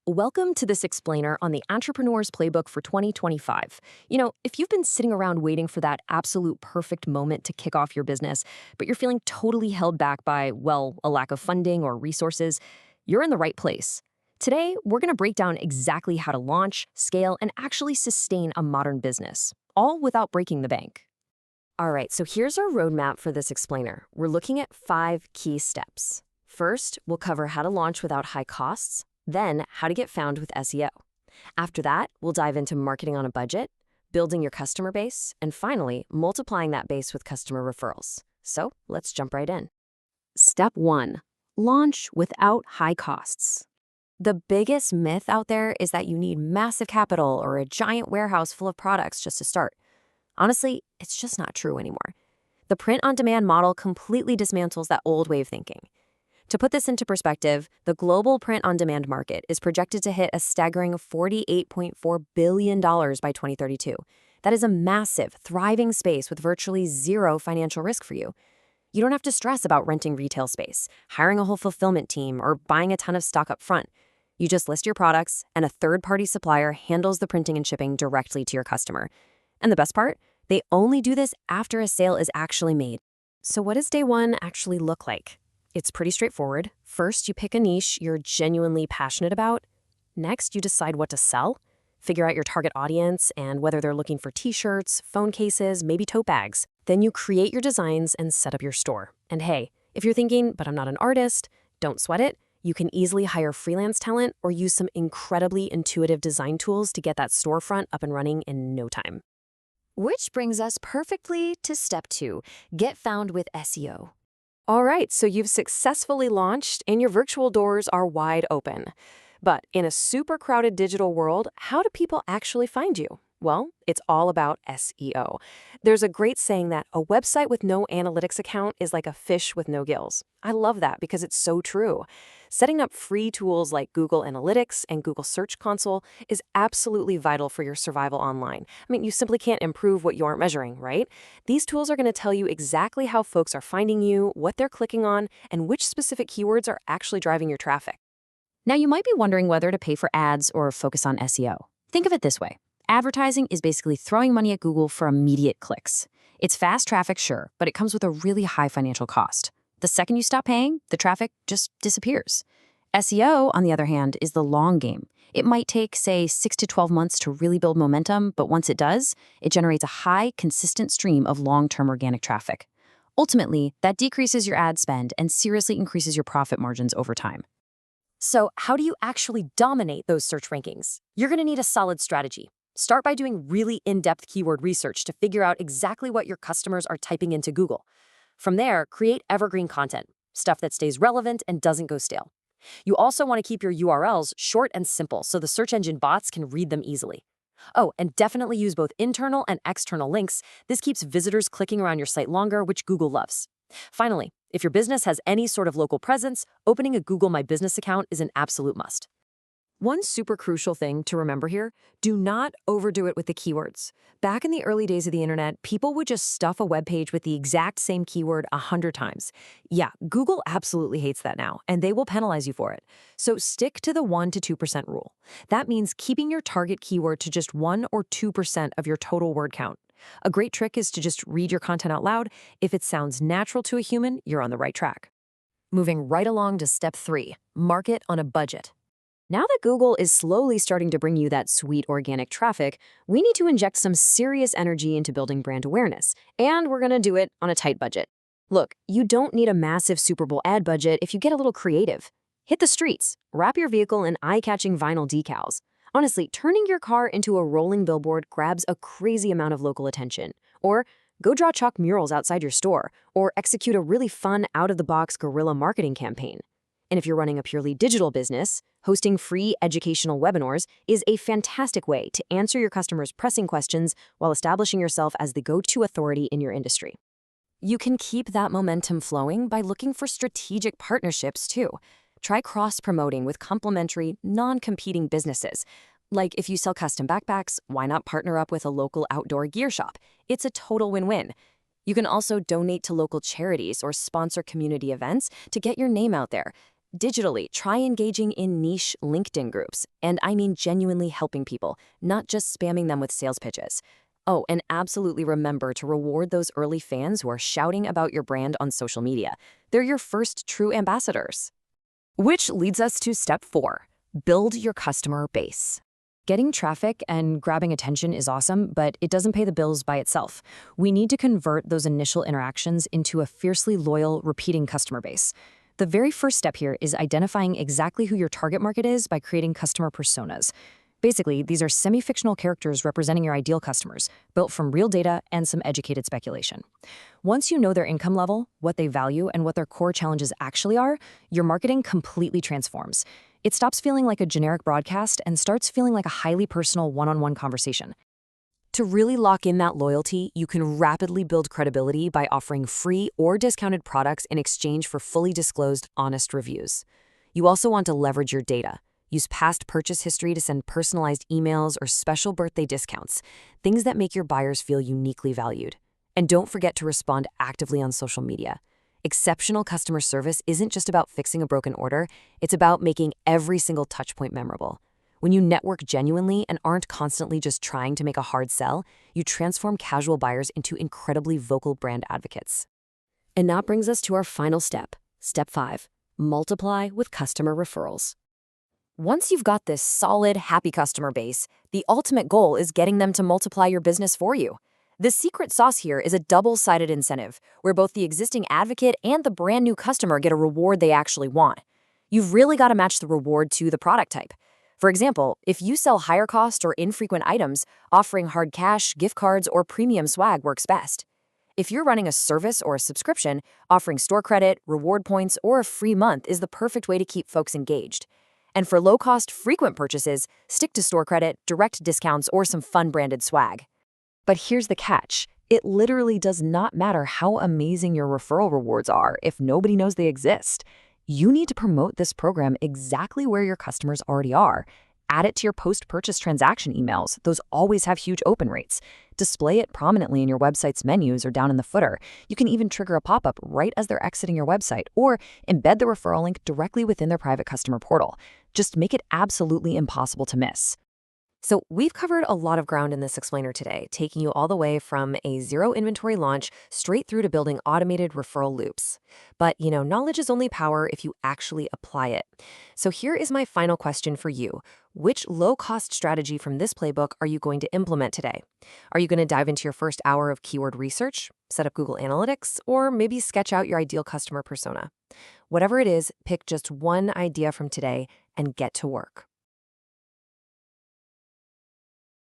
Welcome to this explainer on the Entrepreneur's Playbook for 2025. If you've been sitting around waiting for that absolute perfect moment to kick off your business, but you're feeling totally held back by, well, a lack of funding or resources, you're in the right place. Today, we're going to break down exactly how to launch, scale, and actually sustain a modern business, all without breaking the bank. All right, so here's our roadmap for this explainer. We're looking at 5 key steps. First, we'll cover how to launch without high costs. Then, how to get found with SEO. After that, we'll dive into marketing on a budget, building your customer base, and finally, multiplying that base with customer referrals. So, let's jump right in. Step 1. Launch without high costs. The biggest myth out there is that you need massive capital or a giant warehouse full of products just to start. Honestly, it's just not true anymore. The print-on-demand model completely dismantles that old way of thinking. To put this into perspective, the global print-on-demand market is projected to hit a staggering $48.4 billion by 2032. That is a massive, thriving space with virtually zero financial risk for you. You don't have to stress about renting retail space, hiring a whole fulfillment team, or buying a ton of stock up front. You just list your products, and a third-party supplier handles the printing and shipping directly to your customer. And the best part? They only do this after a sale is actually made. So what does day one actually look like? It's pretty straightforward. First, you pick a niche you're genuinely passionate about. Next, you decide what to sell. Figure out your target audience and whether they're looking for t-shirts, phone cases, maybe tote bags. Then you create your designs and set up your store. And hey, if you're thinking, but I'm not an artist, don't sweat it. You can easily hire freelance talent or use some incredibly intuitive design tools to get that storefront up and running in no time. Which brings us perfectly to step 2, get found with SEO. All right, so you've successfully launched and your virtual doors are wide open. But in a super crowded digital world, how do people actually find you? Well, it's all about SEO. There's a great saying that a website with no analytics account is like a fish with no gills. I love that because it's so true. Setting up free tools like Google Analytics and Google Search Console is absolutely vital for your survival online. I mean, you simply can't improve what you aren't measuring, right? These tools are going to tell you exactly how folks are finding you, what they're clicking on, and which specific keywords are actually driving your traffic. Now, you might be wondering whether to pay for ads or focus on SEO. Think of it this way. Advertising is basically throwing money at Google for immediate clicks. It's fast traffic, sure, but it comes with a really high financial cost. The second you stop paying, the traffic just disappears. SEO, on the other hand, is the long game. It might take, say, 6 to 12 months to really build momentum, but once it does, it generates a high, consistent stream of long-term organic traffic. Ultimately, that decreases your ad spend and seriously increases your profit margins over time. So, how do you actually dominate those search rankings? You're going to need a solid strategy. Start by doing really in-depth keyword research to figure out exactly what your customers are typing into Google. From there, create evergreen content, stuff that stays relevant and doesn't go stale. You also want to keep your URLs short and simple so the search engine bots can read them easily. Oh, and definitely use both internal and external links. This keeps visitors clicking around your site longer, which Google loves. Finally, if your business has any sort of local presence, opening a Google My Business account is an absolute must. One super crucial thing to remember here, do not overdo it with the keywords. Back in the early days of the internet, people would just stuff a web page with the exact same keyword 100 times. Yeah, Google absolutely hates that now, and they will penalize you for it. So stick to the 1% to 2% rule. That means keeping your target keyword to just 1 or 2% of your total word count. A great trick is to just read your content out loud. If it sounds natural to a human, you're on the right track. Moving right along to step 3, market on a budget. Now that Google is slowly starting to bring you that sweet organic traffic, we need to inject some serious energy into building brand awareness, and we're going to do it on a tight budget. Look, you don't need a massive Super Bowl ad budget if you get a little creative. Hit the streets, wrap your vehicle in eye-catching vinyl decals. Honestly, turning your car into a rolling billboard grabs a crazy amount of local attention. Or go draw chalk murals outside your store, or execute a really fun, out-of-the-box guerrilla marketing campaign. And if you're running a purely digital business, hosting free educational webinars is a fantastic way to answer your customers' pressing questions while establishing yourself as the go-to authority in your industry. You can keep that momentum flowing by looking for strategic partnerships too. Try cross-promoting with complementary, non-competing businesses. Like if you sell custom backpacks, why not partner up with a local outdoor gear shop? It's a total win-win. You can also donate to local charities or sponsor community events to get your name out there. Digitally, try engaging in niche LinkedIn groups. And I mean genuinely helping people, not just spamming them with sales pitches. Oh, and absolutely remember to reward those early fans who are shouting about your brand on social media. They're your first true ambassadors. Which leads us to step 4, build your customer base. Getting traffic and grabbing attention is awesome, but it doesn't pay the bills by itself. We need to convert those initial interactions into a fiercely loyal, repeating customer base. The very first step here is identifying exactly who your target market is by creating customer personas. Basically, these are semi-fictional characters representing your ideal customers, built from real data and some educated speculation. Once you know their income level, what they value, and what their core challenges actually are, your marketing completely transforms. It stops feeling like a generic broadcast and starts feeling like a highly personal one-on-one conversation. To really lock in that loyalty, you can rapidly build credibility by offering free or discounted products in exchange for fully disclosed, honest reviews. You also want to leverage your data. Use past purchase history to send personalized emails or special birthday discounts, things that make your buyers feel uniquely valued. And don't forget to respond actively on social media. Exceptional customer service isn't just about fixing a broken order, it's about making every single touchpoint memorable. When you network genuinely and aren't constantly just trying to make a hard sell, you transform casual buyers into incredibly vocal brand advocates. And that brings us to our final step, step 5, multiply with customer referrals. Once you've got this solid, happy customer base, the ultimate goal is getting them to multiply your business for you. The secret sauce here is a double-sided incentive, where both the existing advocate and the brand new customer get a reward they actually want. You've really got to match the reward to the product type. For example, if you sell higher cost or infrequent items, offering hard cash, gift cards, or premium swag works best. If you're running a service or a subscription, offering store credit, reward points, or a free month is the perfect way to keep folks engaged. And for low-cost, frequent purchases, stick to store credit, direct discounts, or some fun branded swag. But here's the catch. It literally does not matter how amazing your referral rewards are if nobody knows they exist. You need to promote this program exactly where your customers already are. Add it to your post-purchase transaction emails. Those always have huge open rates. Display it prominently in your website's menus or down in the footer. You can even trigger a pop-up right as they're exiting your website or embed the referral link directly within their private customer portal. Just make it absolutely impossible to miss. So we've covered a lot of ground in this explainer today, taking you all the way from a zero inventory launch straight through to building automated referral loops. But, knowledge is only power if you actually apply it. So here is my final question for you. Which low-cost strategy from this playbook are you going to implement today? Are you going to dive into your first hour of keyword research, set up Google Analytics, or maybe sketch out your ideal customer persona? Whatever it is, pick just one idea from today and get to work.